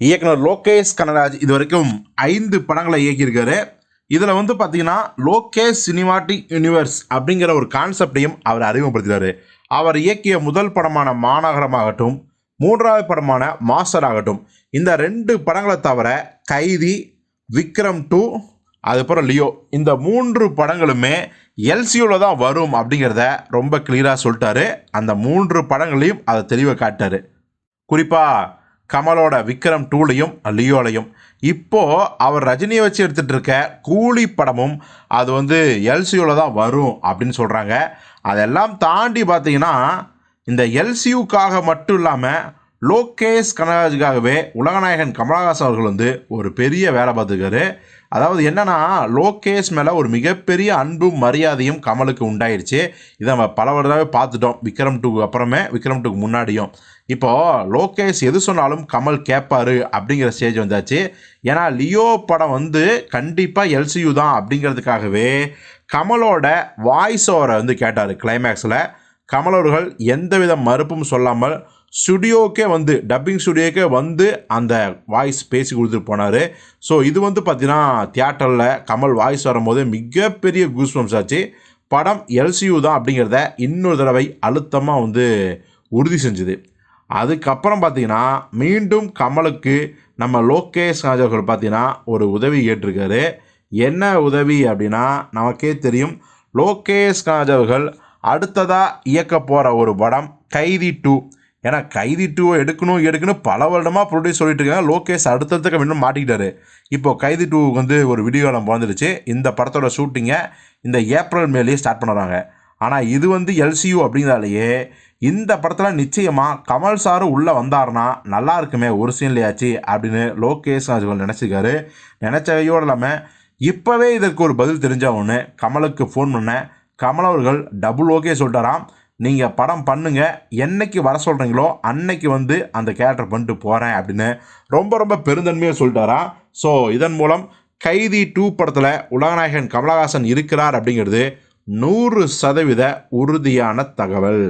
இயக்குனர் லோகேஷ் கனகராஜ் இது வரைக்கும் 5 படங்களை இயக்கியிருக்காரு. இதில் வந்து பார்த்தீங்கன்னா லோகேஷ் சினிமாட்டிக் யூனிவர்ஸ் அப்படிங்கிற ஒரு கான்செப்டையும் அவர் அறிமுகப்படுத்தினார். அவர் இயக்கிய முதல் படமான மாநகரமாகட்டும், 3வது படமான மாஸ்டர் ஆகட்டும், இந்த 2 படங்களை தவிர கைதி, விக்ரம் 2, அதுக்கப்புறம் லியோ, இந்த 3 படங்களுமே எல்சியூவில் தான் வரும் அப்படிங்கிறத ரொம்ப கிளியராக சொல்லிட்டாரு. அந்த 3 படங்களையும் அதை தெளிவாக காட்டார். குறிப்பாக கமலோட விக்ரம் 2லையும் லியோலையும். இப்போது அவர் ரஜினியை வச்சு எடுத்துகிட்டு இருக்க கூலி படமும் அது வந்து எல்சியூவில் தான் வரும் அப்படின்னு சொல்கிறாங்க. அதெல்லாம் தாண்டி பார்த்தீங்கன்னா இந்த எல்சியூக்காக மட்டும் இல்லாமல் லோகேஷ் கனகராஜுக்காகவே உலகநாயகன் கமலஹாசன் அவர்கள் வந்து ஒரு பெரிய வேலை பார்த்துருக்காரு. அதாவது என்னென்னா, லோகேஷ் மேலே ஒரு மிகப்பெரிய அன்பும் மரியாதையும் கமலுக்கு உண்டாயிடுச்சு. இதை நம்ம பல வருடவே பார்த்துட்டோம். விக்ரம் 2க்கு அப்புறமே, விக்ரம் 2க்கு முன்னாடியும். இப்போது லோகேஷ் எது சொன்னாலும் கமல் கேட்பார் அப்படிங்கிற ஸ்டேஜ் வந்தாச்சு. ஏன்னா லியோ படம் வந்து கண்டிப்பாக எல்சியூ தான் அப்படிங்கிறதுக்காகவே கமலோட வாய்ஸ் ஓவரை வந்து கேட்டார். கிளைமேக்ஸில் கமல் அவர்கள் எந்தவித மறுப்பும் சொல்லாமல் ஸ்டுடியோக்கே வந்து, டப்பிங் ஸ்டுடியோக்கே வந்து அந்த வாய்ஸ் பேசி கொடுத்துட்டு போனார். ஸோ இது வந்து பார்த்திங்கன்னா தியேட்டரில் கமல் வாய்ஸ் வரும்போது மிகப்பெரிய கூஸ்பம்ஸ் ஆச்சு. படம் எல்சியூ தான் அப்படிங்கிறத இன்னொரு தடவை அழுத்தமாக வந்து உறுதி செஞ்சுது. அதுக்கப்புறம் பார்த்திங்கன்னா மீண்டும் கமலுக்கு நம்ம லோகேஷ் கனகராஜ் அவர்கள் பார்த்திங்கன்னா ஒரு உதவி கேட்டிருக்காரு. என்ன உதவி அப்படின்னா, நமக்கே தெரியும், லோகேஷ் கனகராஜ் அவர்கள் அடுத்ததாக இயக்க போகிற ஒரு படம் கைதி 2. ஏன்னா கைதி 2 எடுக்கணும் பல வருடமாக ப்ரொடியூஸ் சொல்லிட்டு இருக்காங்க. லோகேஷ் அடுத்ததுக்கு இன்னும் மாட்டிக்கிட்டாரு. இப்போது கைதி 2 வந்து ஒரு வீடியோ பிறந்துடுச்சு. இந்த படத்தோட ஷூட்டிங்கை இந்த ஏப்ரல் மேலேயே ஸ்டார்ட் பண்ணுறாங்க. ஆனால் இது வந்து எல்சியூ அப்படிங்கிறதாலேயே இந்த படத்தில் நிச்சயமாக கமல் சார் உள்ளே வந்தார்னா நல்லா இருக்குமே ஒரு சீன்லையாச்சு அப்படின்னு லோகேஷ் அவர்கள் நினச்சிருக்காரு. நினச்சவையோடு இல்லாமல் இப்போவே இதற்கு ஒரு பதில் தெரிஞ்ச ஒன்று கமலுக்கு ஃபோன் பண்ணேன். கமல் அவர்கள் டபுள் ஓகே சொல்லிட்டாராம். நீங்கள் படம் பண்ணுங்கள், என்னைக்கு வர சொல்கிறீங்களோ அன்னைக்கு வந்து அந்த கேரக்டர் பண்ணிட்டு போகிறேன் அப்படின்னு ரொம்ப பெருந்தன்மையாக சொல்லிட்டாராம். ஸோ இதன் மூலம் கைதி 2 படத்தில் உலகநாயகன் கமலஹாசன் இருக்கிறார் அப்படிங்கிறது 100% உறுதியான தகவல்.